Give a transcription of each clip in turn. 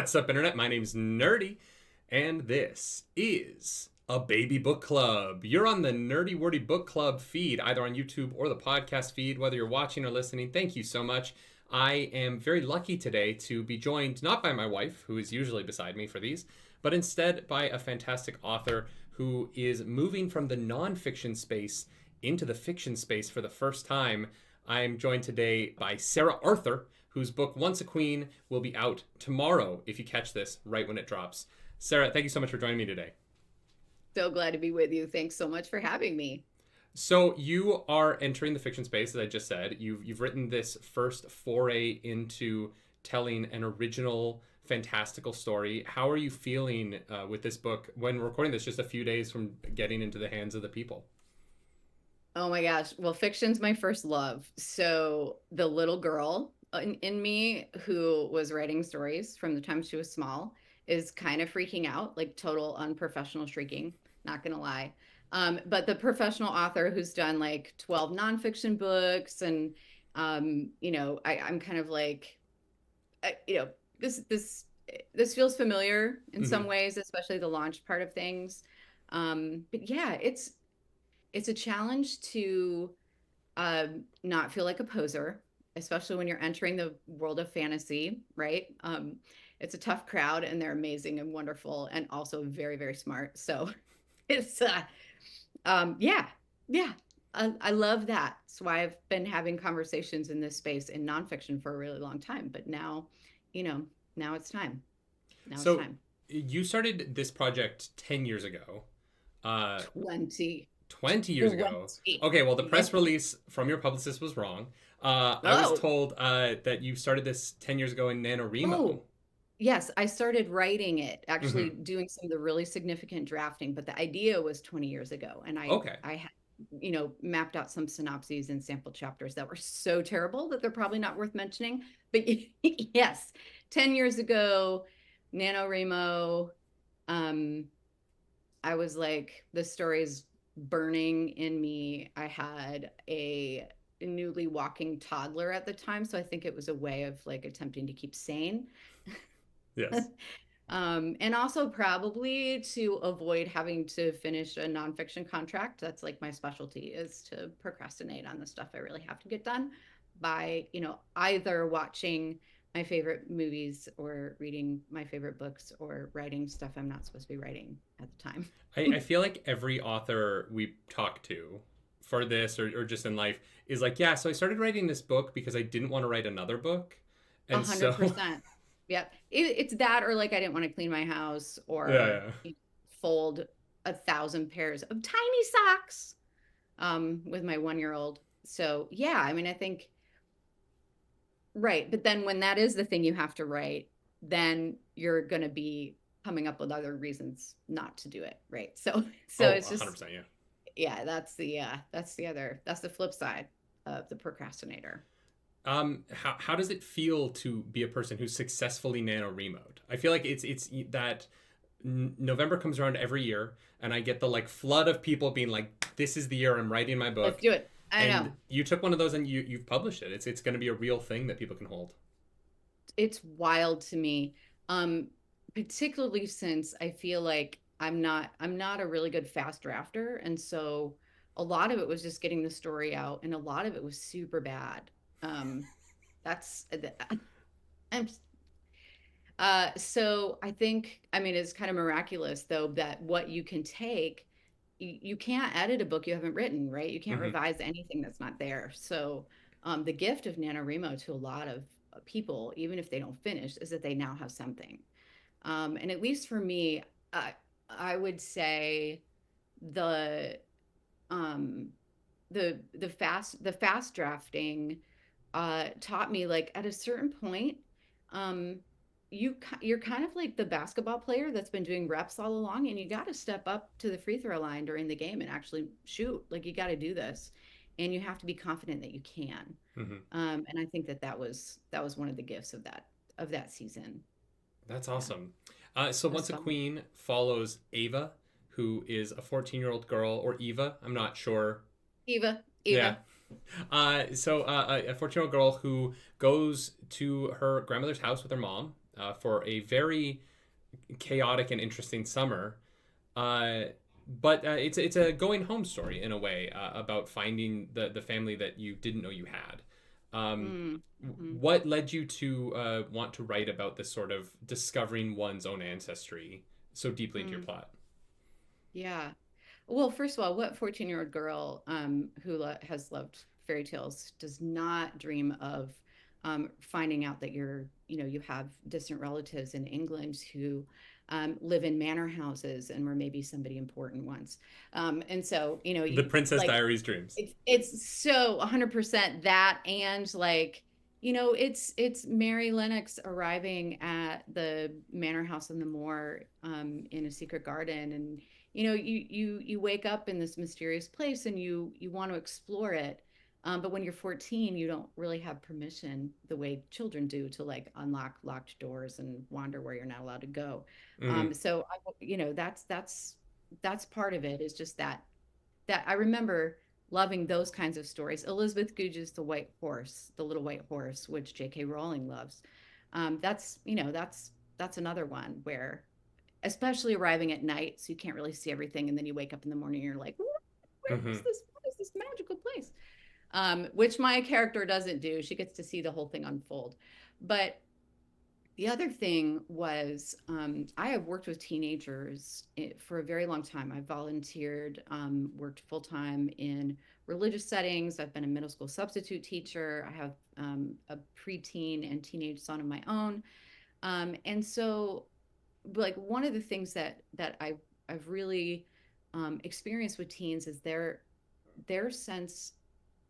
What's up, Internet? My name's Nerdy, and this is a baby book club. You're on the Nerdy Wordy Book Club feed, either on YouTube or the podcast feed, whether you're watching or listening. Thank you so much. I am very lucky today to be joined not by my wife, who is usually beside me for these, but instead by a fantastic author who is moving from the nonfiction space into the fiction space for the first time. I'm joined today by Sarah Arthur, whose book Once a Queen will be out tomorrow if you catch this right when it drops. Sarah, thank you so much for joining me today. So glad to be with you. Thanks so much for having me. So you are entering the fiction space, as I just said. You've written this first foray into telling an original, fantastical story. How are you feeling with this book when we're recording this just a few days from getting into the hands of the people? Oh my gosh. Well, fiction's my first love. So the little girl in me who was writing stories from the time she was small is kind of freaking out, like total unprofessional shrieking, not gonna lie. But the professional author who's done like 12 nonfiction books and I'm kind of like this feels familiar in some ways, especially the launch part of things. But yeah, it's a challenge to not feel like a poser, especially when you're entering the world of fantasy, right? It's a tough crowd and they're amazing and wonderful and also very, very smart. So it's, yeah. I love that. That's why I've been having conversations in this space in nonfiction for a really long time. But now, now it's time. So you started this project 10 years ago. 20 years ago. Okay, well, the press release from your publicist was wrong. I was told that you started this 10 years ago in NaNoWriMo. Oh, yes, I started writing it, actually doing some of the really significant drafting, but the idea was 20 years ago. And I had, mapped out some synopses and sample chapters that were so terrible that they're probably not worth mentioning. But yes, 10 years ago, NaNoWriMo, I was like, the story's burning in me. I had a newly walking toddler at the time, so I think it was a way of like attempting to keep sane. Yes. And also probably to avoid having to finish a nonfiction contract. That's like my specialty, is to procrastinate on the stuff I really have to get done by, either watching my favorite movies or reading my favorite books or writing stuff I'm not supposed to be writing at the time. I feel like every author we talk to for this or just in life is like, yeah, so I started writing this book because I didn't want to write another book. And 100%. Yep. It's that, or like I didn't want to clean my house or fold 1,000 pairs of tiny socks with my 1-year-old. So yeah, I mean, I think, right. But then when that is the thing you have to write, then you're going to be coming up with other reasons not to do it. Right. So it's just 100%, yeah, that's the flip side of the procrastinator. How does it feel to be a person who's successfully NaNoWriMo'd? I feel like it's that November comes around every year and I get the like flood of people being like, this is the year I'm writing my book. Let's do it. I know. You took one of those and you've published it. It's going to be a real thing that people can hold. It's wild to me. Particularly since I feel like I'm not a really good fast drafter. And so a lot of it was just getting the story out and a lot of it was super bad. So I think, I mean, it's kind of miraculous though, that what you can take, you can't edit a book you haven't written, right? You can't revise anything that's not there. So the gift of NaNoWriMo to a lot of people, even if they don't finish, is that they now have something. And at least for me, I would say the fast drafting taught me, like, at a certain point, you're kind of like the basketball player that's been doing reps all along, and you got to step up to the free throw line during the game and actually shoot. Like, you got to do this, and you have to be confident that you can. And I think that was one of the gifts of that season. That's awesome. So Once a Queen follows Ava, who is a 14-year-old girl, or Eva, I'm not sure. Eva. Yeah. So a 14-year-old girl who goes to her grandmother's house with her mom for a very chaotic and interesting summer. Uh, but it's a going home story in a way, about finding the family that you didn't know you had. Um, Mm-hmm. what led you to want to write about this sort of discovering one's own ancestry so deeply into your Mm, plot? yeah. Well, first of all, what 14-year-old girl who has loved fairy tales does not dream of finding out that you have distant relatives in England who live in manor houses and were maybe somebody important once. And so, The you Princess like Diaries dreams. it's so 100% that, and like it's Mary Lennox arriving at the manor house in the moor in a secret garden, and you wake up in this mysterious place and you want to explore it, but when you're 14 you don't really have permission the way children do to like unlock locked doors and wander where you're not allowed to go. Hmm. So that's part of it, is just that I remember loving those kinds of stories. Elizabeth Goodge's The White Horse, The Little White Horse, which J.K. Rowling loves. That's another one where, especially arriving at night, so you can't really see everything, and then you wake up in the morning and you're like, where is Hmm. this? What is this magical place? Which my character doesn't do. She gets to see the whole thing unfold. But the other thing was, I have worked with teenagers for a very long time. I volunteered, worked full time in religious settings. I've been a middle school substitute teacher. I have a preteen and teenage son of my own. And so, like, one of the things that I've really experienced with teens is their sense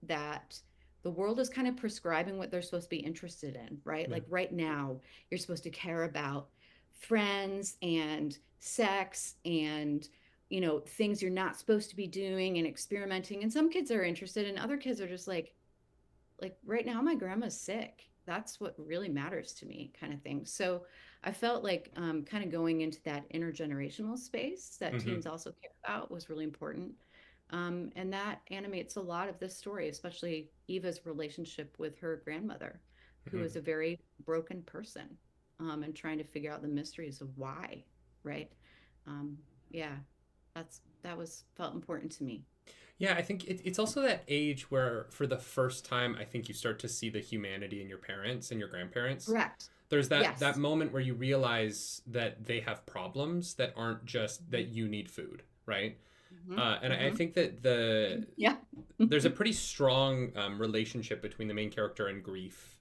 that the world is kind of prescribing what they're supposed to be interested in, right? Yeah. Like right now, you're supposed to care about friends and sex and things you're not supposed to be doing and experimenting. And some kids are interested, and other kids are just like right now my grandma's sick. That's what really matters to me, kind of thing. So I felt like kind of going into that intergenerational space that Hmm. teens also care about was really important. And that animates a lot of this story, especially Eva's relationship with her grandmother, who Hmm. is a very broken person, and trying to figure out the mysteries of why, right? Um, yeah, that was felt important to me. Yeah, I think it's also that age where, for the first time, I think you start to see the humanity in your parents and your grandparents. Correct. There's that Yes. moment where you realize that they have problems that aren't just Hmm. that you need food, right? Hmm. And I Hmm. think that Yeah. there's a pretty strong relationship between the main character and grief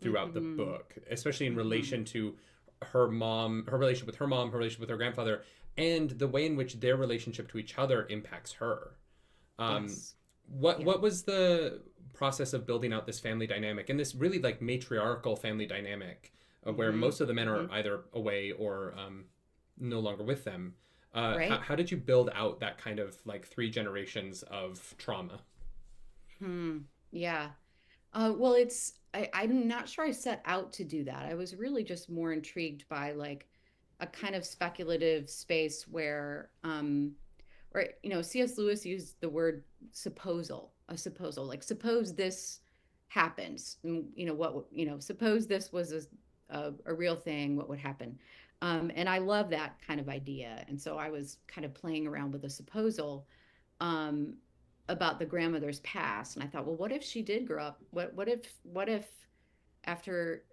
throughout the Hmm. book, especially in Hmm. relation to her mom, her relationship with her mom, her relationship with her grandfather, and the way in which their relationship to each other impacts her. Um, Yes. what Yeah. what was the process of building out this family dynamic and this really like matriarchal family dynamic, where Hmm. most of the men are Hmm. either away or no longer with them? Right. How did you build out that kind of like three generations of trauma? Hmm. Yeah. Well, I'm not sure I set out to do that. I was really just more intrigued by like a kind of speculative space where, or C.S. Lewis used the word supposal, a supposal, like suppose this happens, and suppose this was a real thing, what would happen? And I love that kind of idea, and so I was kind of playing around with a supposal um, about the grandmother's past, and I thought, well, what if she did grow up? What if after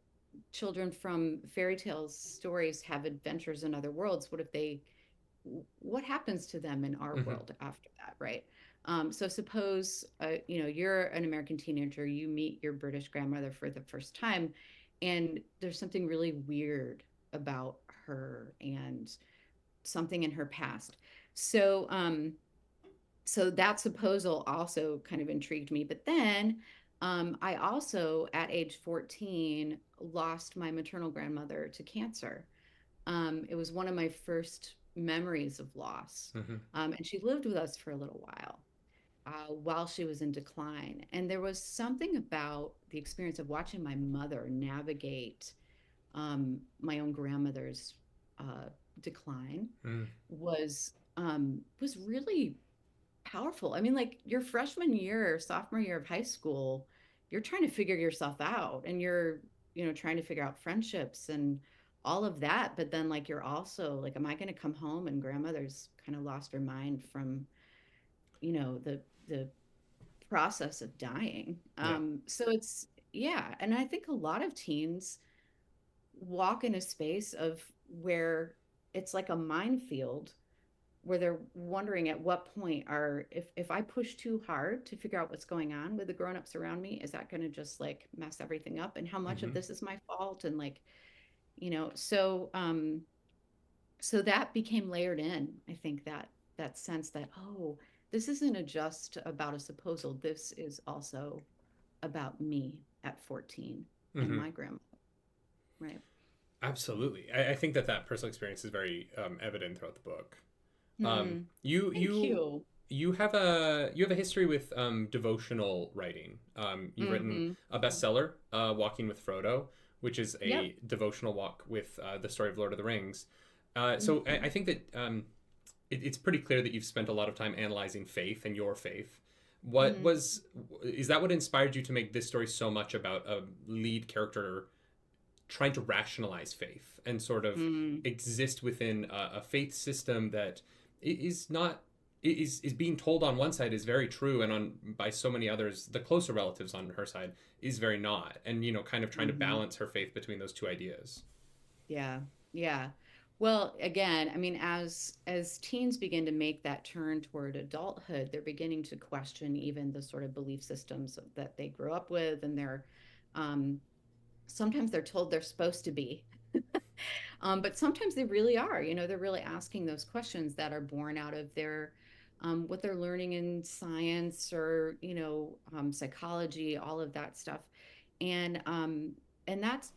children from fairy tales stories have adventures in other worlds, what happens to them in our Hmm. world after that, right? So suppose you're an American teenager, you meet your British grandmother for the first time, and there's something really weird about her and something in her past. So that supposal also kind of intrigued me. But then I also, at age 14, lost my maternal grandmother to cancer. It was one of my first memories of loss. Hmm. And she lived with us for a little while she was in decline. And there was something about the experience of watching my mother navigate my own grandmother's decline Mm. was really powerful. I mean, like your freshman year, sophomore year of high school, you're trying to figure yourself out, and trying to figure out friendships and all of that. But then like you're also like, am I going to come home and grandmother's kind of lost her mind from, the process of dying. Yeah. So it's, yeah. And I think a lot of teens walk in a space of where it's like a minefield where they're wondering at what point are if I push too hard to figure out what's going on with the grown-ups around me, is that going to just like mess everything up? And how much of Hmm. this is my fault? And like, so that became layered in. I think that sense that, oh, this isn't just about a supposal. This is also about me at 14 and Hmm. my grandma, right? Absolutely. I think that personal experience is very evident throughout the book. Hmm. You Thank you you. you have a history with devotional writing. You've written Hmm. a bestseller, Walking with Frodo, which is Yep. a devotional walk with the story of Lord of the Rings. So Hmm. I think that it's pretty clear that you've spent a lot of time analyzing faith and your faith. What Hmm. was Is that what inspired you to make this story so much about a lead character trying to rationalize faith and sort of Hmm. exist within a faith system that is not is being told on one side is very true, and on by so many others, the closer relatives on her side, is very not, and kind of trying to Hmm. balance her faith between those two ideas. Yeah. Yeah. Well, again, I mean, as teens begin to make that turn toward adulthood, they're beginning to question even the sort of belief systems that they grew up with, and um, sometimes they're told they're supposed to be. But sometimes they really are, they're really asking those questions that are born out of their what they're learning in science or, psychology, all of that stuff. And that's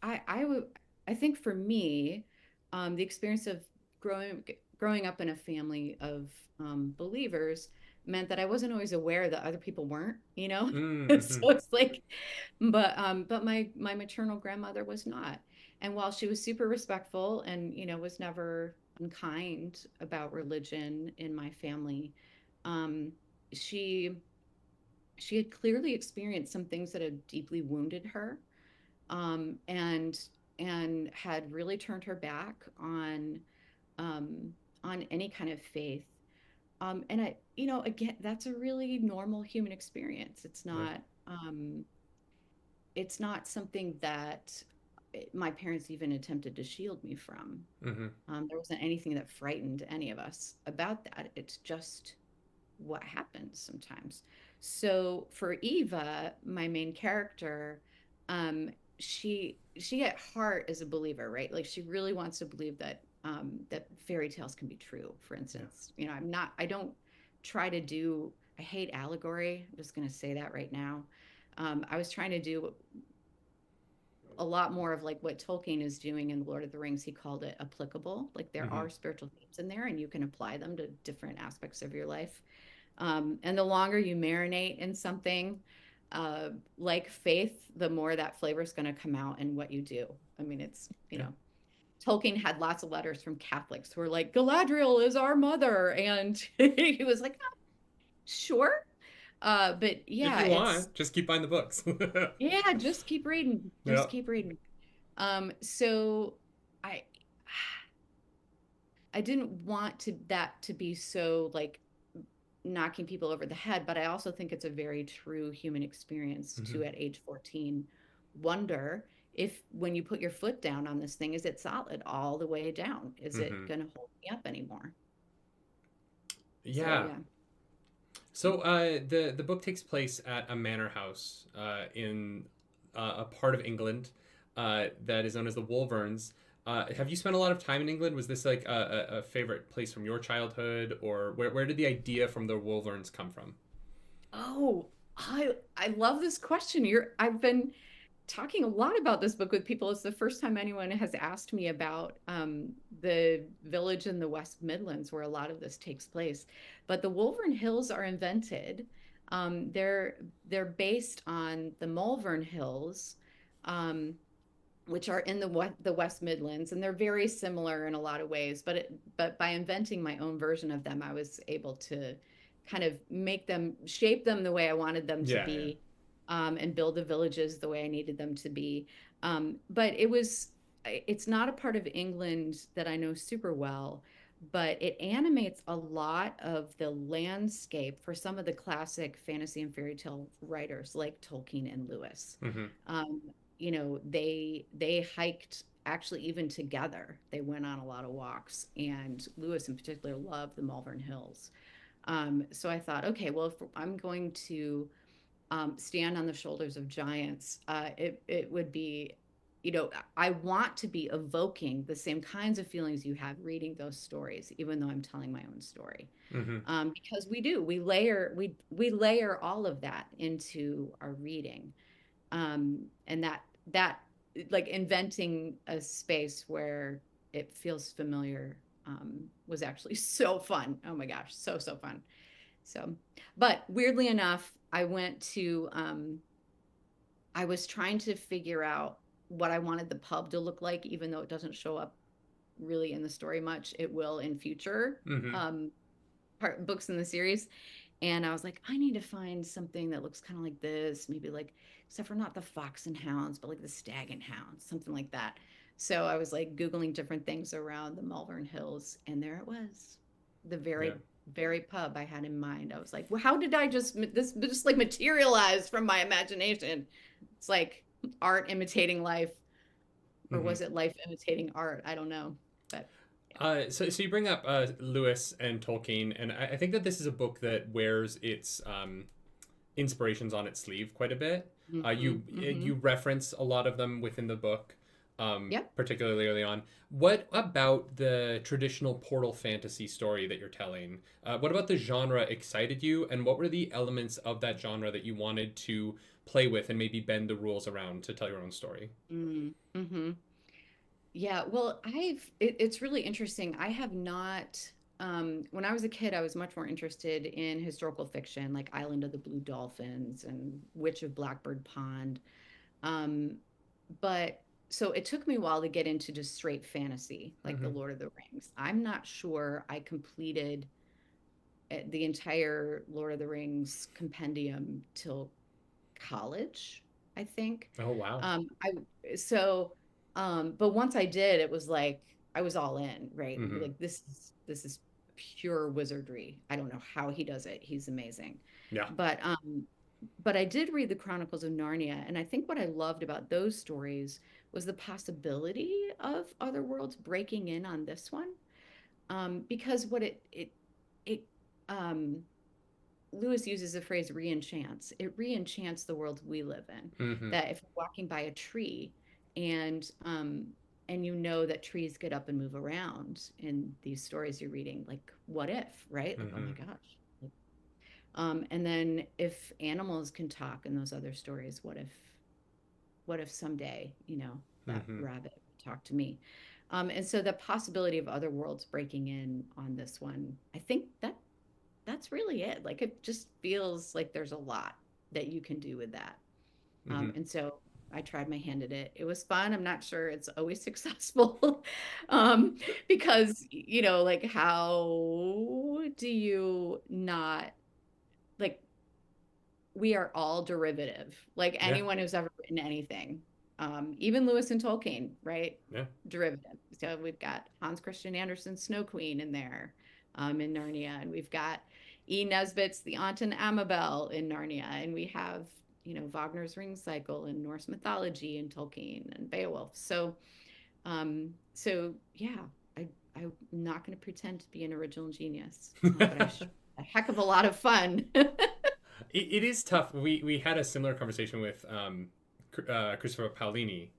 I would I think for me, the experience of growing up in a family of believers meant that I wasn't always aware that other people weren't. Mm-hmm. So it's like, but my maternal grandmother was not. And while she was super respectful and was never unkind about religion in my family, um, she she had clearly experienced some things that had deeply wounded her, and had really turned her back um, on any kind of faith. And again, that's a really normal human experience. Yeah. It's not something that my parents even attempted to shield me from. Mm-hmm. There wasn't anything that frightened any of us about that. It's just what happens sometimes. So for Eva, my main character, she at heart is a believer, right? Like she really wants to believe that fairy tales can be true. For Yeah. instance, I don't try to do. I hate allegory. I'm just going to say that right now. I was trying to do a lot more of like what Tolkien is doing in Lord of the Rings. He called it applicable. Like there Mm-hmm. are spiritual themes in there, and you can apply them to different aspects of your life. And the longer you marinate in something like faith, the more that flavor is going to come out in what you do. I mean, Yeah. Tolkien had lots of letters from Catholics who were like, Galadriel is our mother. And he was like, oh, sure. But If yeah, you want, just keep buying the books. yeah, just keep reading. Yeah. Just keep reading. So I, I didn't want that to be so like knocking people over the head, but I also think it's a very true human experience Mm-hmm. to, at age 14, wonder if when you put your foot down on this thing, is it solid all the way down? Is it Mm-hmm. going to hold me up anymore? So, Yeah. yeah. So the book takes place at a manor house in a part of England that is known as the Wolverns. Have you spent a lot of time in England? Was this like a favorite place from your childhood, or where did the idea from the Wolverns come from? Oh, I love this question. I've been talking a lot about this book with people. It's the first time anyone has asked me about the village in the West Midlands where a lot of this takes place. But the Wolvern Hills are invented. They're based on the Malvern Hills, um, which are in the West Midlands, and they're very similar in a lot of ways. But by inventing my own version of them, I was able to kind of make them shape them the way I wanted them to Yeah, yeah. be. and build the villages the way I needed them to be. But it's not a part of England that I know super well, but it animates a lot of the landscape for some of the classic fantasy and fairy tale writers like Tolkien and Lewis. Mm-hmm. Um, they hiked actually even together. They went on a lot of walks, and Lewis in particular loved the Malvern Hills. So I thought, okay, well, if I'm going to stand on the shoulders of giants, it would be, I want to be evoking the same kinds of feelings you have reading those stories, even though I'm telling my own story. Mm-hmm. Because we layer all of that into our reading, and that like inventing a space where it feels familiar was actually so fun. Oh my gosh, so fun. So, but weirdly enough, I was trying to figure out what I wanted the pub to look like, even though it doesn't show up really in the story much. It will in future Mm-hmm. books in the series. And I was like, I need to find something that looks kind of like this, maybe like, except for not the fox and hounds, but like the stag and hounds, something like that. So I was like Googling different things around the Malvern Hills, and there it was, the Yeah. very pub I had in mind. I was like, well, how did this just like materialize from my imagination? It's like art imitating life, or Mm-hmm. was it life imitating art? I don't know, but So you bring up Lewis and Tolkien, and I think that this is a book that wears its inspirations on its sleeve quite a bit. yeah. You reference a lot of them within the book, Yep. particularly early on. What about the traditional portal fantasy story that you're telling? What about the genre excited you, and what were the elements of that genre that you wanted to play with and maybe bend the rules around to tell your own story? Mm-hmm. Yeah, well, it's really interesting. I have not, when I was a kid, I was much more interested in historical fiction, like Island of the Blue Dolphins and Witch of Blackbird Pond. Um, but so it took me a while to get into just straight fantasy, like The Mm-hmm. Lord of the Rings. I'm not sure I completed the entire Lord of the Rings compendium till college, I think. Oh wow. I so but once I did, it was like I was all in, right? Mm-hmm. Like this is pure wizardry. I don't know how he does it. He's amazing. Yeah. But but I did read the Chronicles of Narnia, and I think what I loved about those stories was the possibility of other worlds breaking in on this one. Because what it um Lewis uses the phrase re-enchants. It re-enchants the world we live in. Mm-hmm. That if you're walking by a tree and you know that trees get up and move around in these stories you're reading, like what if, right? Like, oh Mm-hmm. my gosh. Like, and then if animals can talk in those other stories, what if someday, that Mm-hmm. rabbit would talk to me? And so the possibility of other worlds breaking in on this one, I think that's really it. Like it just feels like there's a lot that you can do with that. Mm-hmm. And so I tried my hand at it. It was fun. I'm not sure it's always successful, because like how do you not like we are all derivative. Like Yeah. anyone who's ever written anything, even Lewis and Tolkien, right? Yeah. Derivative. So we've got Hans Christian Andersen's Snow Queen in there, in Narnia, and we've got E. Nesbit's The Aunt and Amabel in Narnia, and we have Wagner's Ring Cycle in Norse mythology and Tolkien and Beowulf. So yeah, I'm not going to pretend to be an original genius, but I should a heck of a lot of fun. It is tough. We had a similar conversation with Christopher Paolini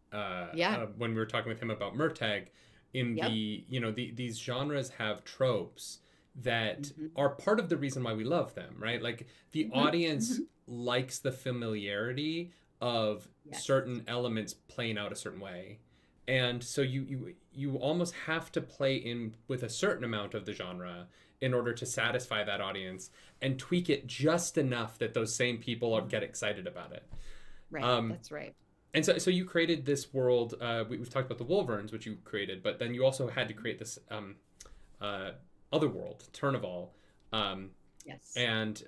Yeah. when we were talking with him about Murtagh. In Yep. these genres have tropes that Mhm. are part of the reason why we love them, right? Like the Mhm. audience Mhm. likes the familiarity of Yes. certain elements playing out a certain way, and so you almost have to play in with a certain amount of the genre in order to satisfy that audience and tweak it just enough that those same people get excited about it. Right. Um, That's right. and so you created this world. We've talked about the Wolverines, which you created, but then you also had to create this uh, other world, Turnival. Um, Yes. and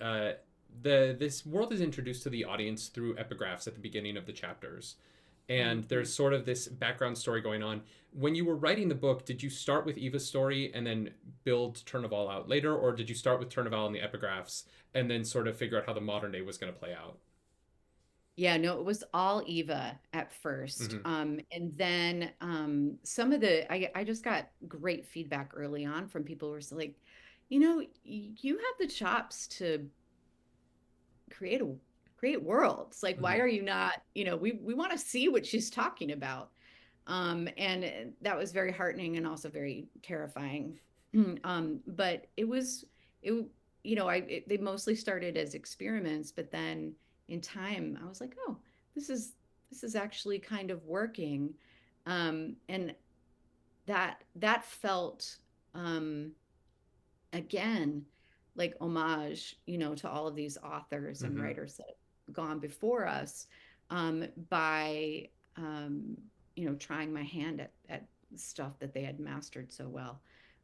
this world is introduced to the audience through epigraphs at the beginning of the chapters. And there's sort of this background story going on. When you were writing the book, did you start with Eva's story and then build Turnaval out later? Or did you start with Turnaval and the epigraphs and then sort of figure out how the modern day was going to play out? Yeah, no, it was all Eva at first. Mm-hmm. And then some of I just got great feedback early on from people who were like, you have the chops to create create worlds. Like, why Mm-hmm. are you not, we want to see what she's talking about. And that was very heartening and also very terrifying. But it, they mostly started as experiments, but then in time, I was like, oh, this is actually kind of working. And that felt, again, like homage, to all of these authors and Mm-hmm. writers that have gone before us, by, trying my hand at stuff that they had mastered so well,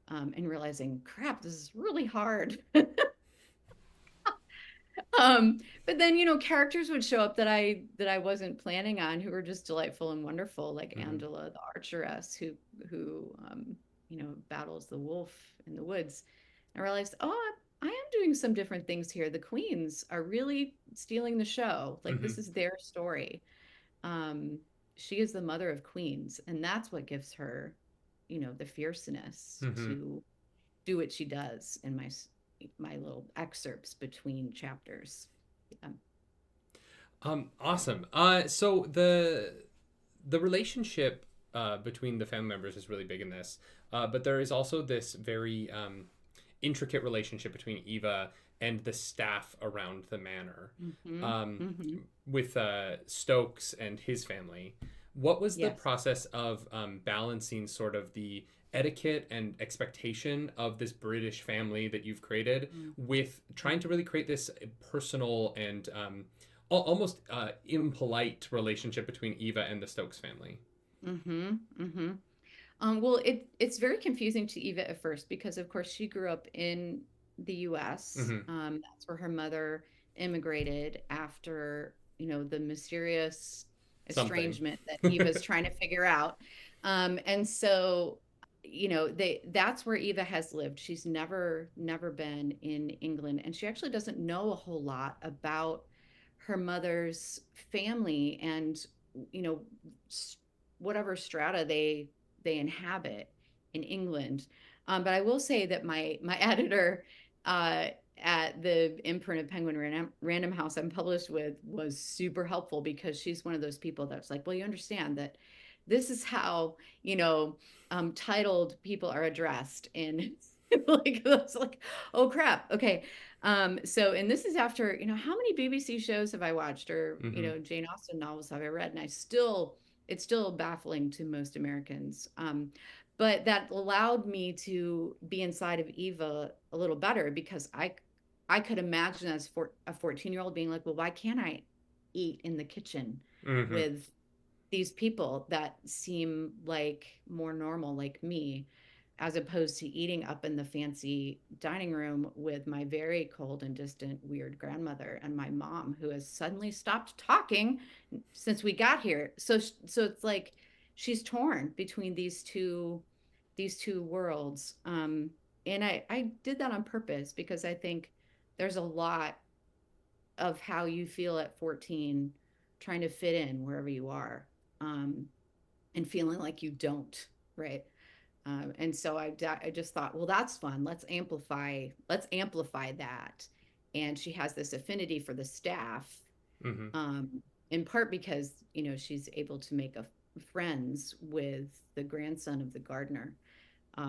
and realizing, crap, this is really hard. But then, characters would show up that I wasn't planning on, who were just delightful and wonderful, like Mm-hmm. Angela, the archeress, who battles the wolf in the woods. I realized, oh, I am doing some different things here. The queens are really stealing the show. Like, Mm-hmm. this is their story. Um, she is the mother of queens, and that's what gives her, the fierceness Mm-hmm. to do what she does in my little excerpts between chapters. Yeah. Awesome. So the relationship between the family members is really big in this, but there is also this very intricate relationship between Eva and the staff around the manor, Mm-hmm. um, Mm-hmm. with Stokes and his family. What was the Yes. process of balancing sort of the etiquette and expectation of this British family that you've created with trying to really create this personal and almost impolite relationship between Eva and the Stokes family? Mm-hmm. Mm-hmm. Well, it's very confusing to Eva at first because, of course, she grew up in the U.S. Mm-hmm. That's where her mother immigrated after, the mysterious Something. estrangement that Eva's trying to figure out. And so, that's where Eva has lived. She's never been in England, and she actually doesn't know a whole lot about her mother's family and, you know, whatever strata they inhabit in England. But I will say that my editor, at the imprint of Penguin Random House I'm published with, was super helpful, because she's one of those people that's like, well, you understand that this is how, titled people are addressed in like, I was like, oh crap, okay. And this is after, how many BBC shows have I watched, or, Mm-hmm. Jane Austen novels have I read, and it's still baffling to most Americans. But that allowed me to be inside of Eva a little better, because I could imagine as a 14-year-old being like, well, why can't I eat in the kitchen Mm-hmm. with these people that seem like more normal, like me, as opposed to eating up in the fancy dining room with my very cold and distant, weird grandmother and my mom, who has suddenly stopped talking since we got here. So it's like she's torn between these two worlds. And I did that on purpose, because I think there's a lot of how you feel at 14, trying to fit in wherever you are, um, and feeling like you don't, right? And so I just thought, well, that's fun. Let's amplify that. And she has this affinity for the staff, Mm-hmm. in part because, she's able to make friends with the grandson of the gardener,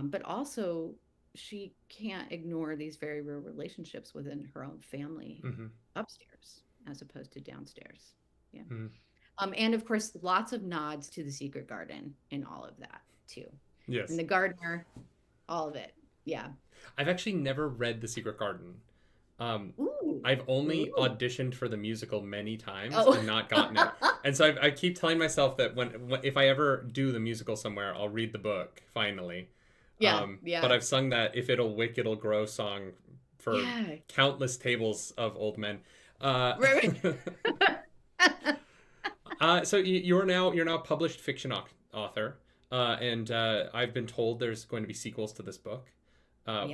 but also she can't ignore these very real relationships within her own family Mm-hmm. upstairs as opposed to downstairs. Yeah. Mm-hmm. And of course, lots of nods to the secret garden in all of that too. And Yes. the gardener, all of it. Yeah. I've actually never read The Secret Garden. Um, Ooh. I've only Ooh. auditioned for the musical many times Oh. and not gotten it. And so I keep telling myself that when if I ever do the musical somewhere, I'll read the book finally. Yeah. But Yeah. I've sung that "If It'll Wick, It'll Grow" song for Yeah. countless tables of old men. Uh, Right. so you're now a published fiction author, and I've been told there's going to be sequels to this book,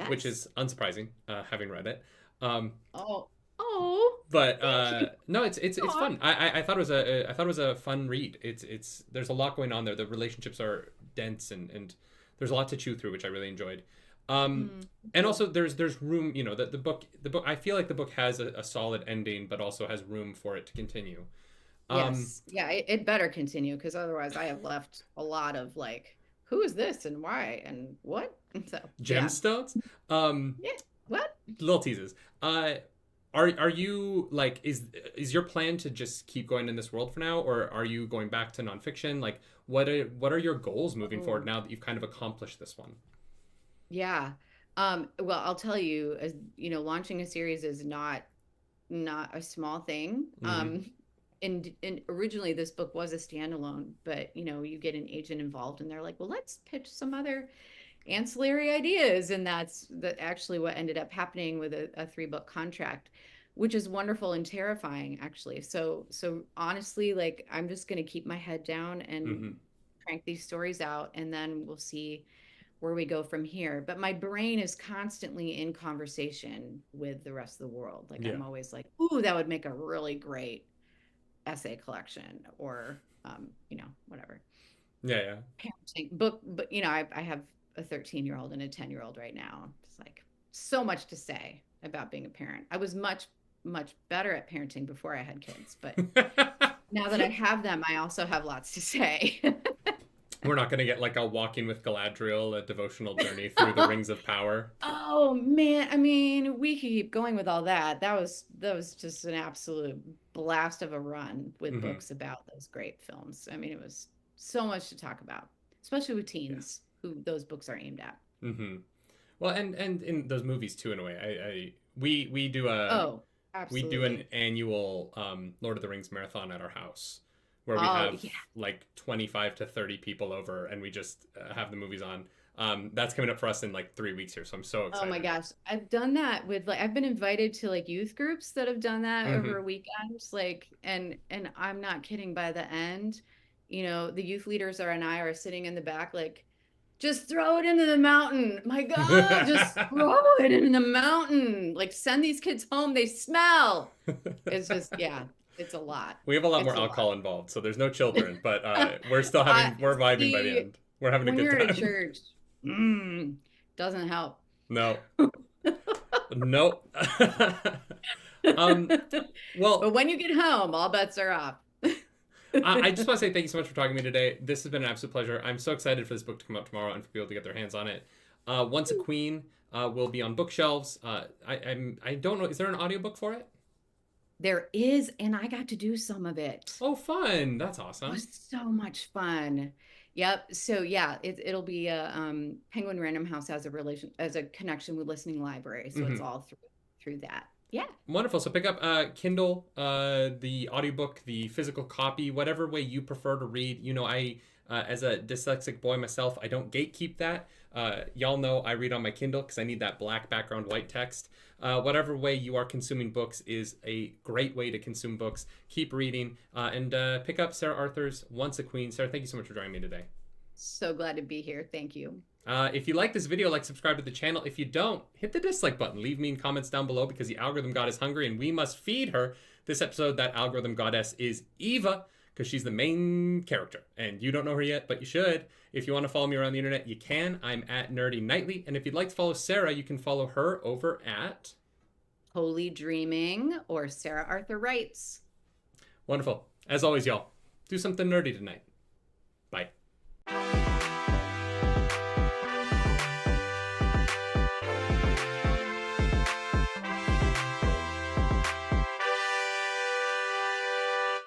which Yes. is unsurprising, having read it. Um, Oh. Oh. but Thank you. no, it's Aw. fun. I thought it was a fun read. It's there's a lot going on there. The relationships are dense, and there's a lot to chew through, which I really enjoyed. Um, Mm, and cool. also there's room. The book. I feel like the book has a solid ending, but also has room for it to continue. Um, Yes. Yeah, it better continue because otherwise I have left a lot of like, who is this and why and what? So, yeah. Gemstones. Um, Yeah. What? little teases. Are you like is your plan to just keep going in this world for now, or are you going back to nonfiction? Like, what are your goals moving forward Oh, now that you've kind of accomplished this one? yeah. Well, I'll tell you, as you know, launching a series is not a small thing. Mm-hmm. And originally this book was a standalone, but you know, you get an agent involved and they're like, well, let's pitch some other ancillary ideas. And that's actually what ended up happening with a 3 book contract, which is wonderful and terrifying, actually. So honestly, like I'm just gonna keep my head down and Mm-hmm. crank these stories out, and then we'll see where we go from here. But my brain is constantly in conversation with the rest of the world. Like Yeah. I'm always like, ooh, that would make a really great essay collection, or whatever. Yeah. Yeah. Parenting book. But I have a 13-year-old and a 10-year-old right now. It's like so much to say about being a parent. I was much, much better at parenting before I had kids, but now that I have them, I also have lots to say. We're not gonna get like a Walking with Galadriel, a devotional journey through the rings of power. Oh man, I mean, we could keep going with all that. That was just an absolute blast of a run with Mm-hmm. books about those great films. I mean, it was so much to talk about, especially with Yeah. teens who those books are aimed at. Mm-hmm. Well, and in those movies too, in a way. We do a Oh, we do an absolutely. annual Lord of the Rings marathon at our house where we Oh, have yeah. like 25 to 30 people over and we just have the movies on. That's coming up for us in like 3 weeks here, so I'm so Oh my excited. gosh. I've done that with like I've been invited to like youth groups that have done that over Hmm. a weekend. Like and I'm not kidding, by the end, the youth leaders and I are sitting in the back like, just throw it into the mountain. My God, just throw it in the mountain. Like send these kids home. They smell. It's just, yeah, it's a lot. We have a lot more It's a lot. alcohol involved, so there's no children, but I we're vibing by the see end. We're having a when good you're at a time. church, doesn't help. No, no. um, But well, when you get home, all bets are off. I just want to say thank you so much for talking to me today. This has been an absolute pleasure. I'm so excited for this book to come out tomorrow and for people to get their hands on it. Once a Queen will be on bookshelves. I don't know. Is there an audiobook for it? There is, and I got to do some of it. Oh, fun! That's It awesome. was so much fun. Yep. So yeah, it'll be a Penguin Random House has a connection with Listening Library. So it's Hmm. all through that. Yeah. Wonderful. So pick up Kindle, the audiobook, the physical copy, whatever way you prefer to read. I as a dyslexic boy myself, I don't gatekeep that. Y'all know I read on my Kindle because I need that black background, white text. Whatever way you are consuming books is a great way to consume books. Keep reading and pick up Sarah Arthur's Once a Queen. Sarah, thank you so much for joining me today. So glad to be here. Thank you. If you like this video, subscribe to the channel. If you don't, hit the dislike button. Leave me in comments down below because the algorithm god is hungry and we must feed her. This episode, that algorithm goddess is Eva because she's the main character. And you don't know her yet, but you should. If you want to follow me around the internet, you can. I'm at Nerdy Nightly. And if you'd like to follow Sarah, you can follow her over at... Holy Dreaming or Sarah Arthur Writes. Wonderful. As always, y'all, do something nerdy tonight.